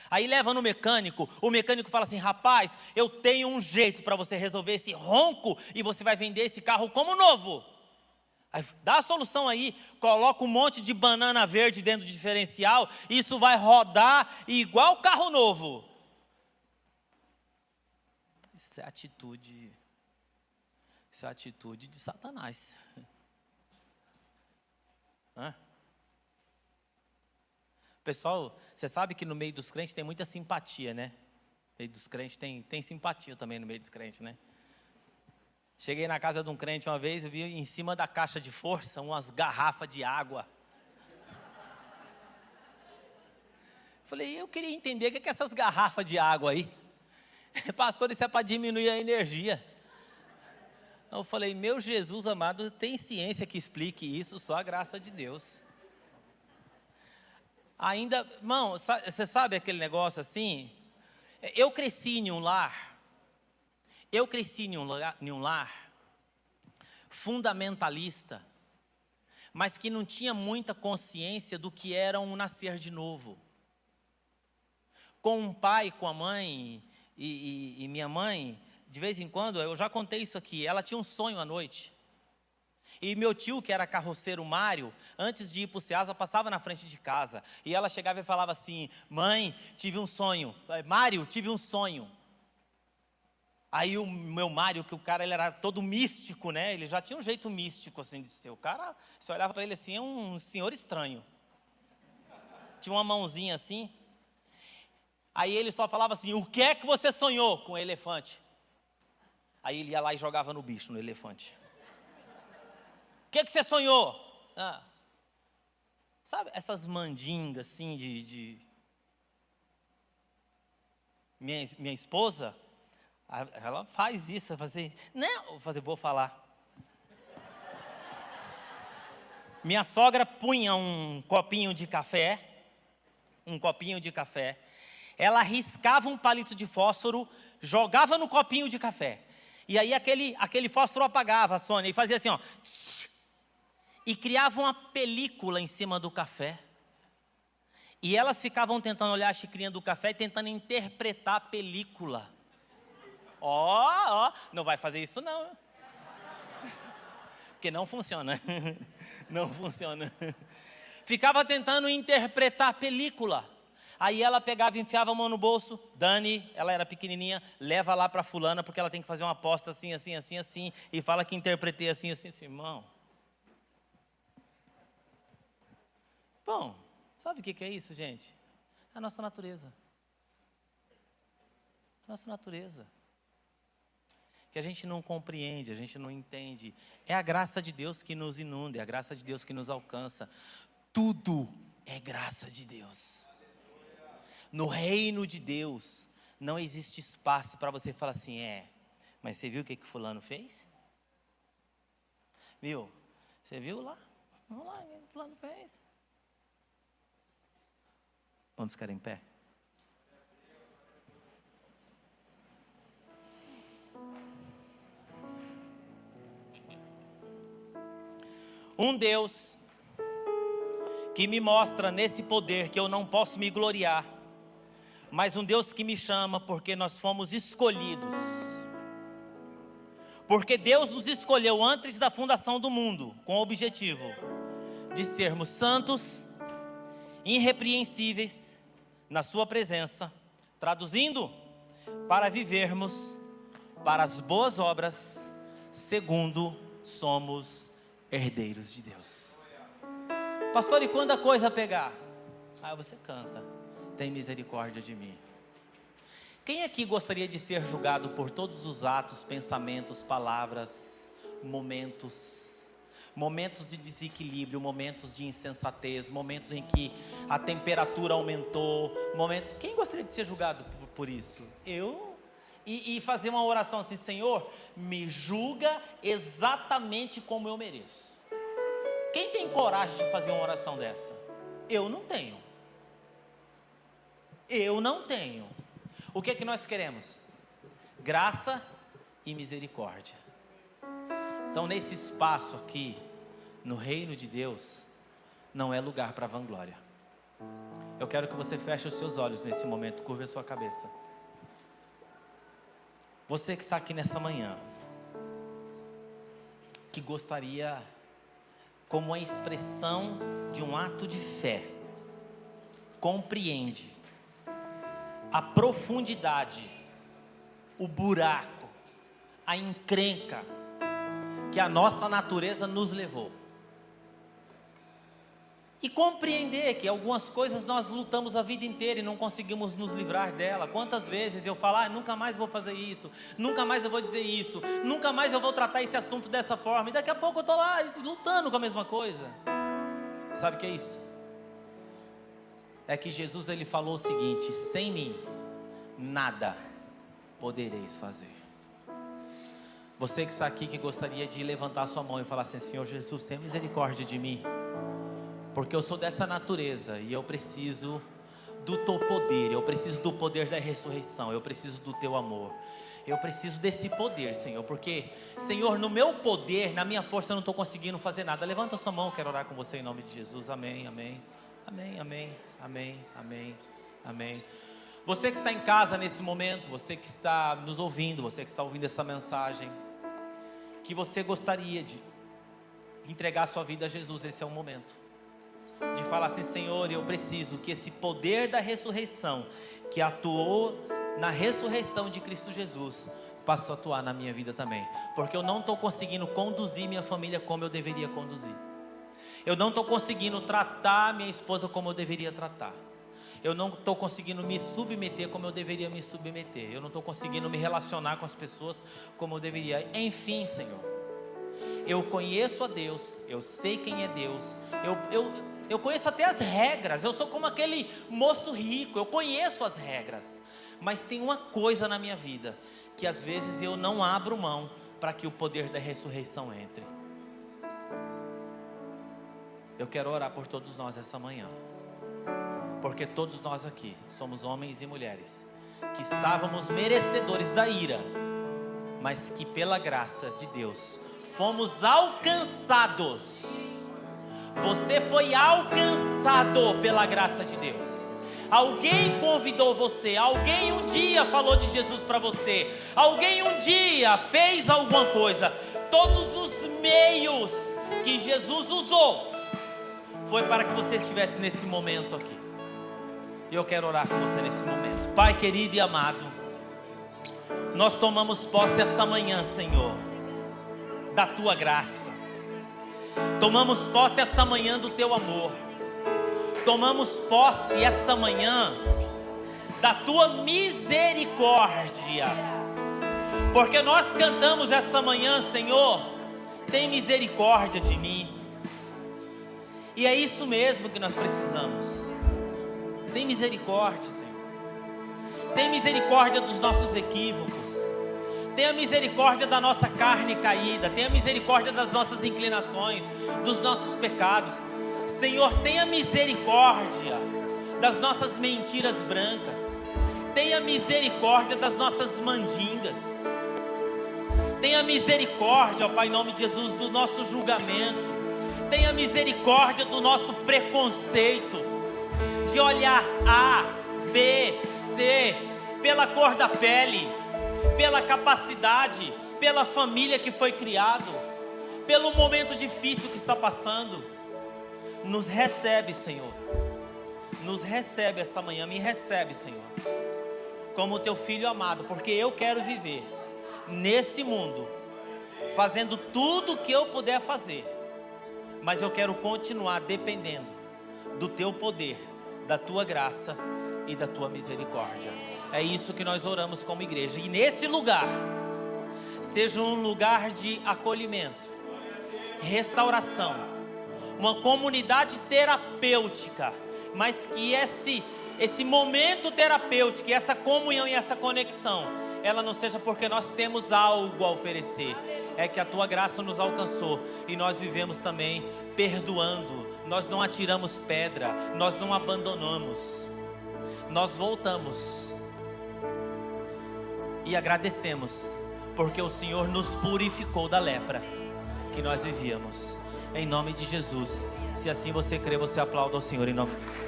Aí leva no mecânico, o mecânico fala assim: rapaz, eu tenho um jeito para você resolver esse ronco e você vai vender esse carro como novo. Aí, dá a solução aí, coloca um monte de banana verde dentro do diferencial, isso vai rodar igual carro novo. Isso é atitude de Satanás. Pessoal, você sabe que no meio dos crentes tem muita simpatia, né? No meio dos crentes tem simpatia também no meio dos crentes, né? Cheguei na casa de um crente uma vez, eu vi em cima da caixa de força umas garrafas de água. Falei, eu queria entender o que é essas garrafas de água aí. Pastor, isso é para diminuir a energia. Eu falei, meu Jesus amado, tem ciência que explique isso, só a graça de Deus. Ainda, irmão, você sabe aquele negócio assim? Eu cresci em um lar fundamentalista, mas que não tinha muita consciência do que era um nascer de novo. Com um pai, com a mãe e minha mãe, de vez em quando, eu já contei isso aqui, ela tinha um sonho à noite. E meu tio, que era carroceiro Mário, antes de ir para o Ceasa, passava na frente de casa. E ela chegava e falava assim, mãe, tive um sonho. Mário, tive um sonho. Aí o meu Mário, que o cara ele era todo místico, né? Ele já tinha um jeito místico assim de ser. O cara, você olhava para ele assim, é um senhor estranho. Tinha uma mãozinha assim. Aí ele só falava assim, o que é que você sonhou com o elefante? Aí ele ia lá e jogava no bicho, no elefante. O que é que você sonhou? Sabe essas mandingas assim Minha esposa, ela faz isso, ela faz assim, não, vou falar. Minha sogra punha um copinho de café, ela riscava um palito de fósforo, jogava no copinho de café, e aí aquele fósforo apagava, Sônia, e fazia assim, ó, e criava uma película em cima do café. E elas ficavam tentando olhar a xicrinha do café e tentando interpretar a película. Não vai fazer isso não. Porque não funciona. Não funciona. Ficava tentando interpretar a película. Aí ela pegava e enfiava a mão no bolso. Dani, ela era pequenininha, leva lá para fulana, porque ela tem que fazer uma aposta assim, assim, assim, assim. E fala que interpretei assim, assim, assim. Irmão. Bom, sabe o que é isso, gente? É a nossa natureza. A nossa natureza. Que a gente não compreende, a gente não entende. É a graça de Deus que nos inunda, é a graça de Deus que nos alcança. Tudo é graça de Deus. No reino de Deus, não existe espaço para você falar assim, mas você viu o que fulano fez? Viu? Você viu lá? Vamos lá, o que fulano fez? Vamos ficar em pé? Um Deus que me mostra nesse poder que eu não posso me gloriar, mas um Deus que me chama porque nós fomos escolhidos. Porque Deus nos escolheu antes da fundação do mundo, com o objetivo de sermos santos, irrepreensíveis na sua presença, traduzindo, para vivermos para as boas obras, segundo somos herdeiros de Deus. Pastor, e quando a coisa pegar? Você canta, tem misericórdia de mim. Quem aqui gostaria de ser julgado por todos os atos, pensamentos, palavras, momentos de desequilíbrio, momentos de insensatez, momentos em que a temperatura aumentou, quem gostaria de ser julgado por isso? Eu. E fazer uma oração assim, Senhor, me julga exatamente como eu mereço. Quem tem coragem de fazer uma oração dessa? Eu não tenho. O que é que nós queremos? Graça e misericórdia. Então, nesse espaço aqui, no reino de Deus, não é lugar para vanglória. Eu quero que você feche os seus olhos nesse momento, curva a sua cabeça. Você que está aqui nessa manhã, que gostaria, como a expressão de um ato de fé, compreende a profundidade, o buraco, a encrenca que a nossa natureza nos levou. E compreender que algumas coisas nós lutamos a vida inteira e não conseguimos nos livrar dela. Quantas vezes eu falo, nunca mais vou fazer isso, nunca mais eu vou dizer isso, nunca mais eu vou tratar esse assunto dessa forma. E daqui a pouco eu estou lá lutando com a mesma coisa. Sabe o que é isso? É que Jesus ele falou o seguinte: sem mim, nada podereis fazer. Você que está aqui, que gostaria de levantar sua mão e falar assim: Senhor Jesus, tenha misericórdia de mim, porque eu sou dessa natureza e eu preciso do teu poder, eu preciso do poder da ressurreição, eu preciso do teu amor, eu preciso desse poder, Senhor, porque, Senhor, no meu poder, na minha força eu não estou conseguindo fazer nada. Levanta a sua mão, eu quero orar com você em nome de Jesus. Amém, amém, amém, amém, amém, amém, amém. Você que está em casa nesse momento, você que está nos ouvindo, você que está ouvindo essa mensagem, que você gostaria de entregar a sua vida a Jesus, esse é o momento de falar assim: Senhor, eu preciso que esse poder da ressurreição, que atuou na ressurreição de Cristo Jesus, passe a atuar na minha vida também, porque eu não estou conseguindo conduzir minha família como eu deveria conduzir, eu não estou conseguindo tratar minha esposa como eu deveria tratar, Eu não estou conseguindo me submeter como eu deveria me submeter. Eu não estou conseguindo me relacionar com as pessoas como eu deveria. Enfim, Senhor, eu conheço a Deus, eu sei quem é Deus, eu conheço até as regras. Eu sou como aquele moço rico, eu conheço as regras. Mas tem uma coisa na minha vida, que às vezes eu não abro mão para que o poder da ressurreição entre. Eu quero orar por todos nós essa manhã, porque todos nós aqui somos homens e mulheres que estávamos merecedores da ira, mas que pela graça de Deus fomos alcançados. Você foi alcançado pela graça de Deus. Alguém convidou você, alguém um dia falou de Jesus para você, alguém um dia fez alguma coisa. Todos os meios que Jesus usou foi para que você estivesse nesse momento aqui. E eu quero orar com você nesse momento. Pai querido e amado, nós tomamos posse essa manhã, Senhor, da Tua graça. Tomamos posse essa manhã do Teu amor. Tomamos posse essa manhã da Tua misericórdia. Porque nós cantamos essa manhã, Senhor, tem misericórdia de mim. E é isso mesmo que nós precisamos. Tem misericórdia, Senhor. Tem misericórdia dos nossos equívocos. Tenha misericórdia da nossa carne caída. Tenha misericórdia das nossas inclinações, dos nossos pecados. Senhor, tenha misericórdia das nossas mentiras brancas. Tenha misericórdia das nossas mandingas. Tenha misericórdia, ó Pai, em nome de Jesus, do nosso julgamento. Tenha misericórdia do nosso preconceito, de olhar A, B, C, pela cor da pele, pela capacidade, pela família que foi criado, pelo momento difícil que está passando. Nos recebe, Senhor. Nos recebe essa manhã, me recebe, Senhor, como Teu filho amado, porque eu quero viver nesse mundo, fazendo tudo o que eu puder fazer. Mas eu quero continuar dependendo do Teu poder, da Tua graça e da Tua misericórdia. É isso que nós oramos como igreja. E nesse lugar, seja um lugar de acolhimento, restauração, uma comunidade terapêutica, mas que esse momento terapêutico, essa comunhão e essa conexão, ela não seja porque nós temos algo a oferecer, é que a Tua graça nos alcançou e nós vivemos também perdoando. Nós não atiramos pedra, nós não abandonamos, nós voltamos e agradecemos, porque o Senhor nos purificou da lepra que nós vivíamos. Em nome de Jesus, se assim você crê, você aplauda ao Senhor em nome de Jesus.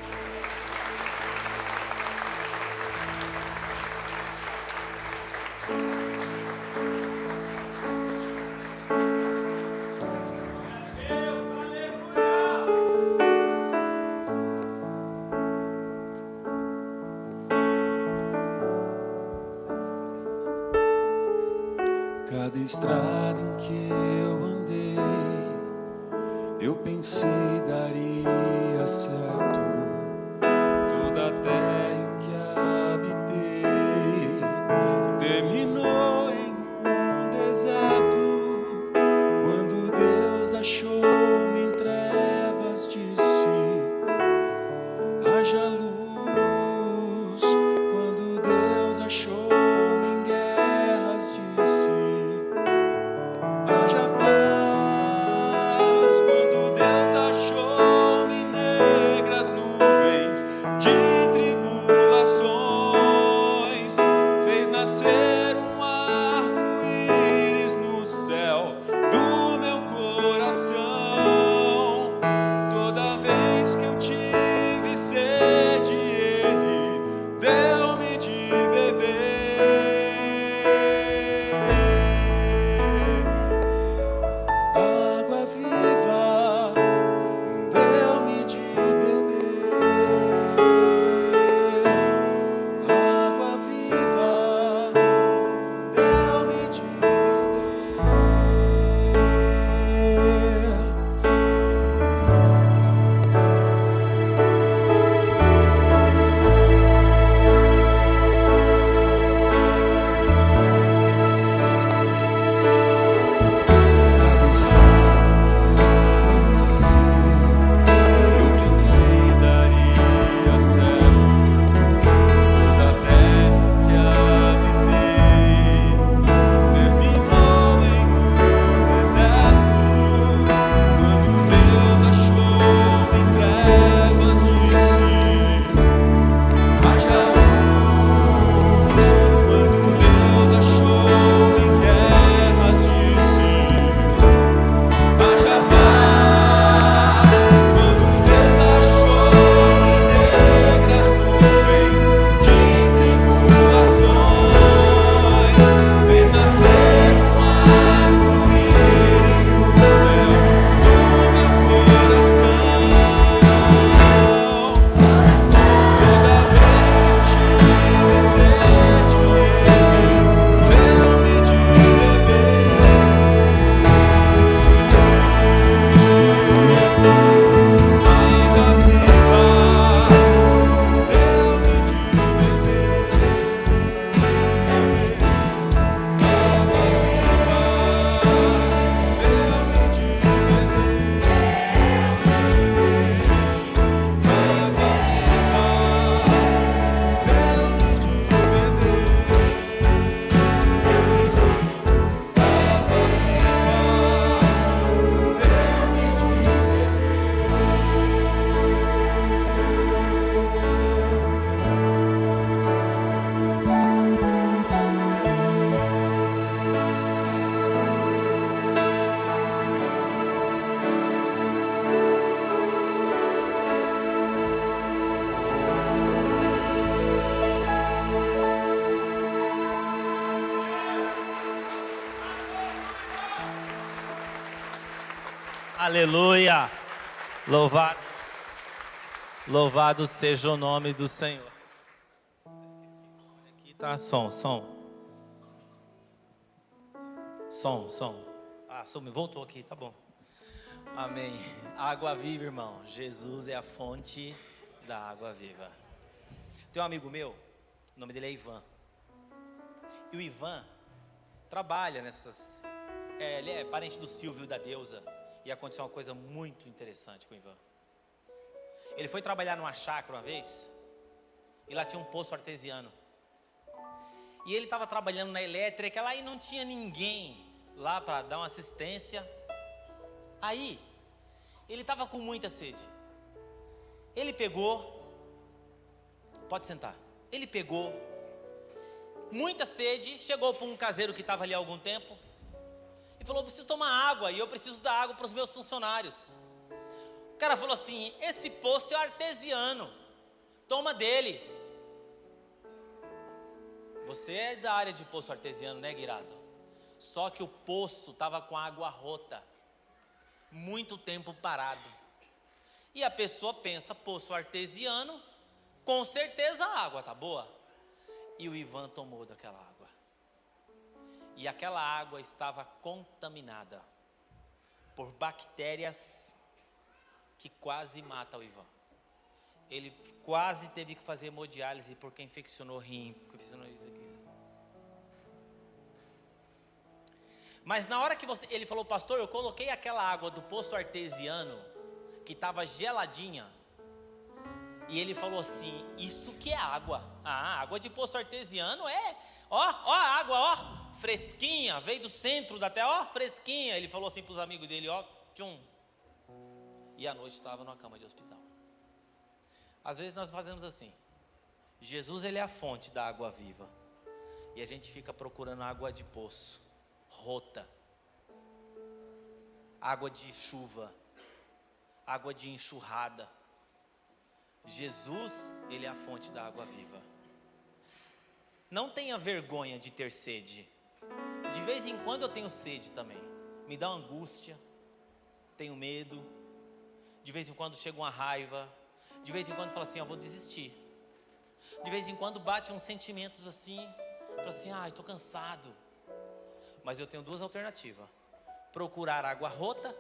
Cada estrada em que eu andei, eu pensei daria certo. Toda a terra em que habitei terminou em um deserto. Quando Deus achou-me em trevas, disse: haja luz. Quando Deus achou-me em guerras, disse: haja paz. Quando Deus achou-me em negras nuvens, Aleluia. Louvado seja o nome do Senhor. Aqui tá som. Ah, me voltou aqui, tá bom. Amém. Água viva, irmão. Jesus é a fonte da água viva. Tem um amigo meu, o nome dele é Ivan. E o Ivan trabalha nessas... ele é parente do Silvio e da Deusa. E aconteceu uma coisa muito interessante com o Ivan. Ele foi trabalhar numa chácara uma vez. E lá tinha um poço artesiano. E ele estava trabalhando na elétrica lá e não tinha ninguém lá para dar uma assistência. Aí, ele estava com muita sede. Ele pegou... Pode sentar. Ele pegou muita sede, chegou para um caseiro que estava ali há algum tempo e falou: preciso tomar água e eu preciso dar água para os meus funcionários. O cara falou assim: esse poço é artesiano, toma dele. Você é da área de poço artesiano, né, Guirado? Só que o poço estava com água rota, muito tempo parado. E a pessoa pensa: poço artesiano, com certeza a água tá boa. E o Ivan tomou daquela água. E aquela água estava contaminada por bactérias que quase matam o Ivan. Ele quase teve que fazer hemodiálise porque infeccionou o rim, infeccionou isso aqui. Mas na hora que ele falou: pastor, eu coloquei aquela água do poço artesiano que estava geladinha. E ele falou assim: isso que é água. Ah, água de poço artesiano é, ó a água, ó, fresquinha, veio do centro da terra, ó, fresquinha. Ele falou assim para os amigos dele, ó, tchum. E à noite estava numa cama de hospital. Às vezes nós fazemos assim. Jesus, ele é a fonte da água viva. E a gente fica procurando água de poço, rota, água de chuva, água de enxurrada. Jesus, ele é a fonte da água viva. Não tenha vergonha de ter sede. De vez em quando eu tenho sede também. Me dá uma angústia, tenho medo. De vez em quando chega uma raiva. De vez em quando falo assim: eu vou desistir. De vez em quando bate uns sentimentos assim. Falo assim: ai, estou cansado. Mas eu tenho duas alternativas: procurar água rota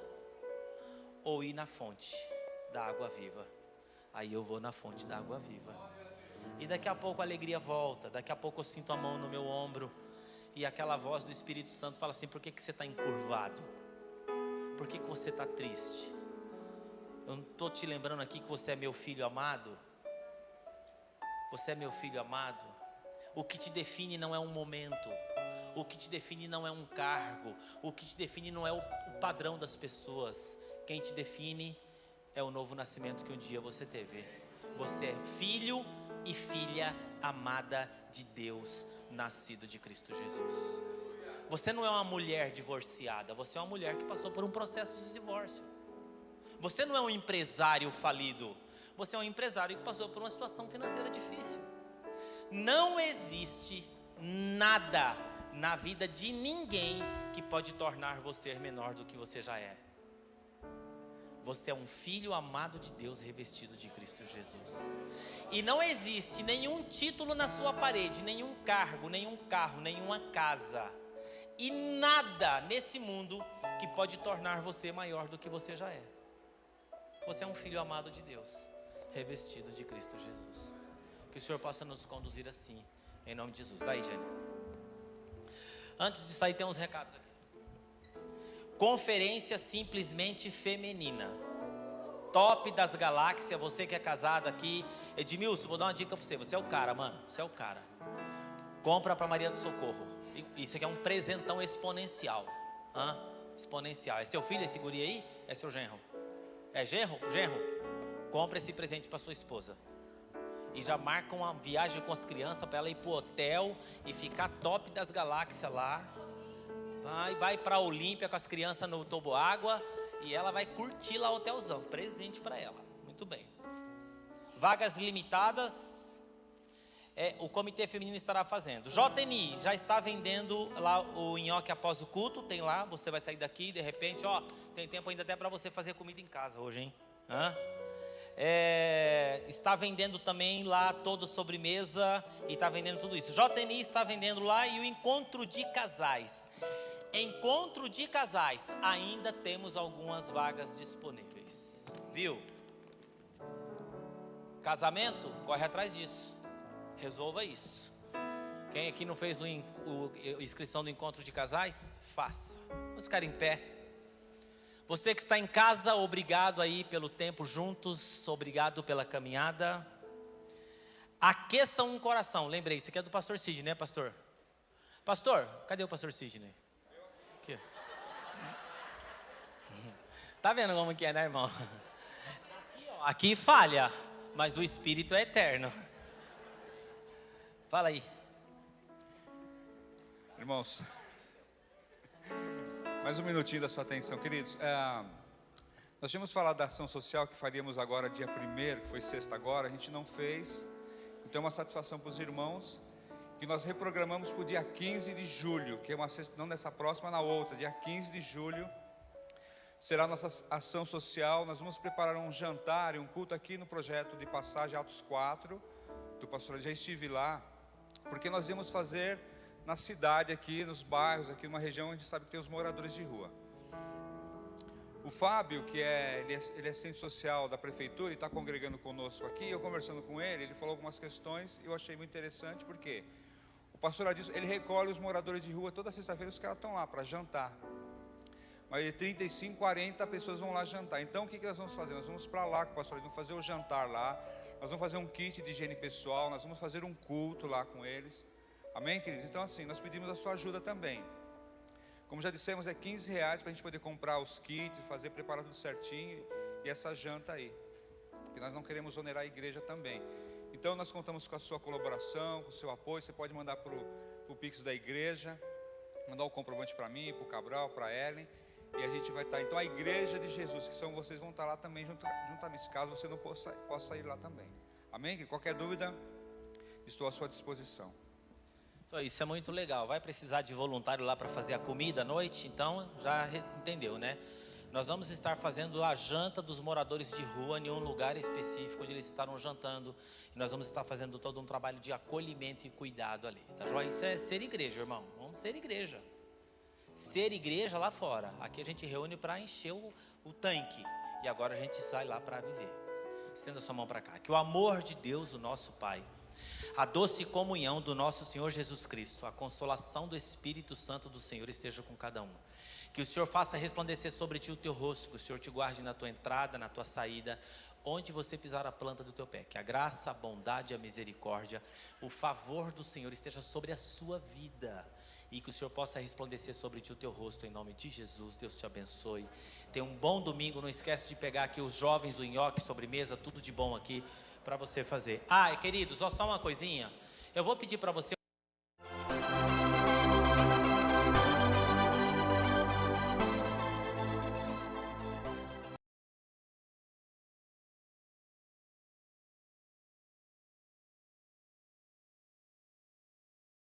ou ir na fonte da água viva. Aí eu vou na fonte da água viva. E daqui a pouco a alegria volta. Daqui a pouco eu sinto a mão no meu ombro. E aquela voz do Espírito Santo fala assim: por que você está encurvado? Por que você está triste? Eu não estou te lembrando aqui que você é meu filho amado? Você é meu filho amado? O que te define não é um momento. O que te define não é um cargo. O que te define não é o padrão das pessoas. Quem te define é o novo nascimento que um dia você teve. Você é filho e filha amada de Deus, nascido de Cristo Jesus. Você não é uma mulher divorciada, você é uma mulher que passou por um processo de divórcio. Você não é um empresário falido, você é um empresário que passou por uma situação financeira difícil. Não existe nada na vida de ninguém que pode tornar você menor do que você já é. Você é um filho amado de Deus, revestido de Cristo Jesus. E não existe nenhum título na sua parede, nenhum cargo, nenhum carro, nenhuma casa e nada nesse mundo que pode tornar você maior do que você já é. Você é um filho amado de Deus, revestido de Cristo Jesus. Que o Senhor possa nos conduzir assim, em nome de Jesus. Daí, Gênio. Antes de sair, tem uns recados aqui. Conferência simplesmente feminina. Top das galáxias. Você que é casado aqui. Edmilson, vou dar uma dica pra você. Você é o cara, mano. Você é o cara. Compra pra Maria do Socorro. Isso aqui é um presentão exponencial. Exponencial. É seu filho, esse guri aí? É seu genro? É genro? Genro. Compra esse presente pra sua esposa. E já marca uma viagem com as crianças para ela ir pro hotel e ficar top das galáxias lá. Vai para a Olímpia com as crianças no toboágua e ela vai curtir lá o hotelzão. Presente para ela. Muito bem. Vagas limitadas. o Comitê Feminino estará fazendo. JNI já está vendendo lá o nhoque após o culto, tem lá, você vai sair daqui, de repente, ó, tem tempo ainda até para você fazer comida em casa hoje, hein? Está vendendo também lá todo sobremesa e está vendendo tudo isso. JNI está vendendo lá e o encontro de casais. Encontro de casais, ainda temos algumas vagas disponíveis, viu? Casamento, corre atrás disso. Resolva isso. Quem aqui não fez a inscrição do encontro de casais? Faça. Vamos ficar em pé. Você que está em casa, obrigado aí pelo tempo juntos, obrigado pela caminhada. Aqueçam um coração. Lembrei, isso aqui é do pastor Sidney, né, pastor? Pastor, cadê o pastor Sidney? Aqui. Tá vendo como que é, né, irmão? Aqui falha, mas o Espírito é eterno. Fala aí. Irmãos, mais um minutinho da sua atenção, queridos. Nós tínhamos falado da ação social que faríamos agora dia 1º, que foi sexta agora, a gente não fez. Então é uma satisfação para os irmãos, que nós reprogramamos para o dia 15 de julho, que é uma sexta, não nessa próxima, na outra, dia 15 de julho. Será a nossa ação social. Nós vamos preparar um jantar e um culto aqui no projeto de Passagem Atos 4, do pastor, já estive lá, porque nós íamos fazer na cidade aqui, nos bairros, aqui numa região onde a gente sabe que tem os moradores de rua. O Fábio, que ele é assistente social da prefeitura e está congregando conosco aqui, eu conversando com ele falou algumas questões e eu achei muito interessante, porque o pastor Adilson, ele recolhe os moradores de rua, toda sexta-feira os caras estão lá para jantar. Mas de 35, 40 pessoas vão lá jantar. Então o que nós vamos fazer? Nós vamos para lá com o pastor Adilson, vamos fazer o jantar lá, nós vamos fazer um kit de higiene pessoal, nós vamos fazer um culto lá com eles. Amém, queridos? Então assim, nós pedimos a sua ajuda também. Como já dissemos, é R$15 para a gente poder comprar os kits, fazer, preparar tudo certinho e essa janta aí. Porque nós não queremos onerar a igreja também. Então nós contamos com a sua colaboração, com o seu apoio. Você pode mandar para o Pix da igreja, mandar o comprovante para mim, para o Cabral, para a Ellen. E a gente vai estar, então a igreja de Jesus, que são vocês, vão estar lá também juntamente, caso você não possa ir lá também. Amém? Qualquer dúvida, estou à sua disposição. Então, isso é muito legal. Vai precisar de voluntário lá para fazer a comida à noite? Então, já entendeu, né? Nós vamos estar fazendo a janta dos moradores de rua em um lugar específico onde eles estarão jantando. E nós vamos estar fazendo todo um trabalho de acolhimento e cuidado ali. Tá joia? Isso é ser igreja, irmão. Vamos ser igreja. Ser igreja lá fora. Aqui a gente reúne para encher o tanque. E agora a gente sai lá para viver. Estenda sua mão para cá. Que o amor de Deus, o nosso Pai, a doce comunhão do nosso Senhor Jesus Cristo, a consolação do Espírito Santo do Senhor esteja com cada um. Que o Senhor faça resplandecer sobre ti o teu rosto, que o Senhor te guarde na tua entrada, na tua saída, onde você pisar a planta do teu pé. Que a graça, a bondade, a misericórdia, o favor do Senhor esteja sobre a sua vida. E que o Senhor possa resplandecer sobre ti o teu rosto, em nome de Jesus. Deus te abençoe. Tenha um bom domingo. Não esquece de pegar aqui os jovens, o nhoque, sobremesa, tudo de bom aqui para você fazer. Queridos, só uma coisinha. Eu vou pedir para você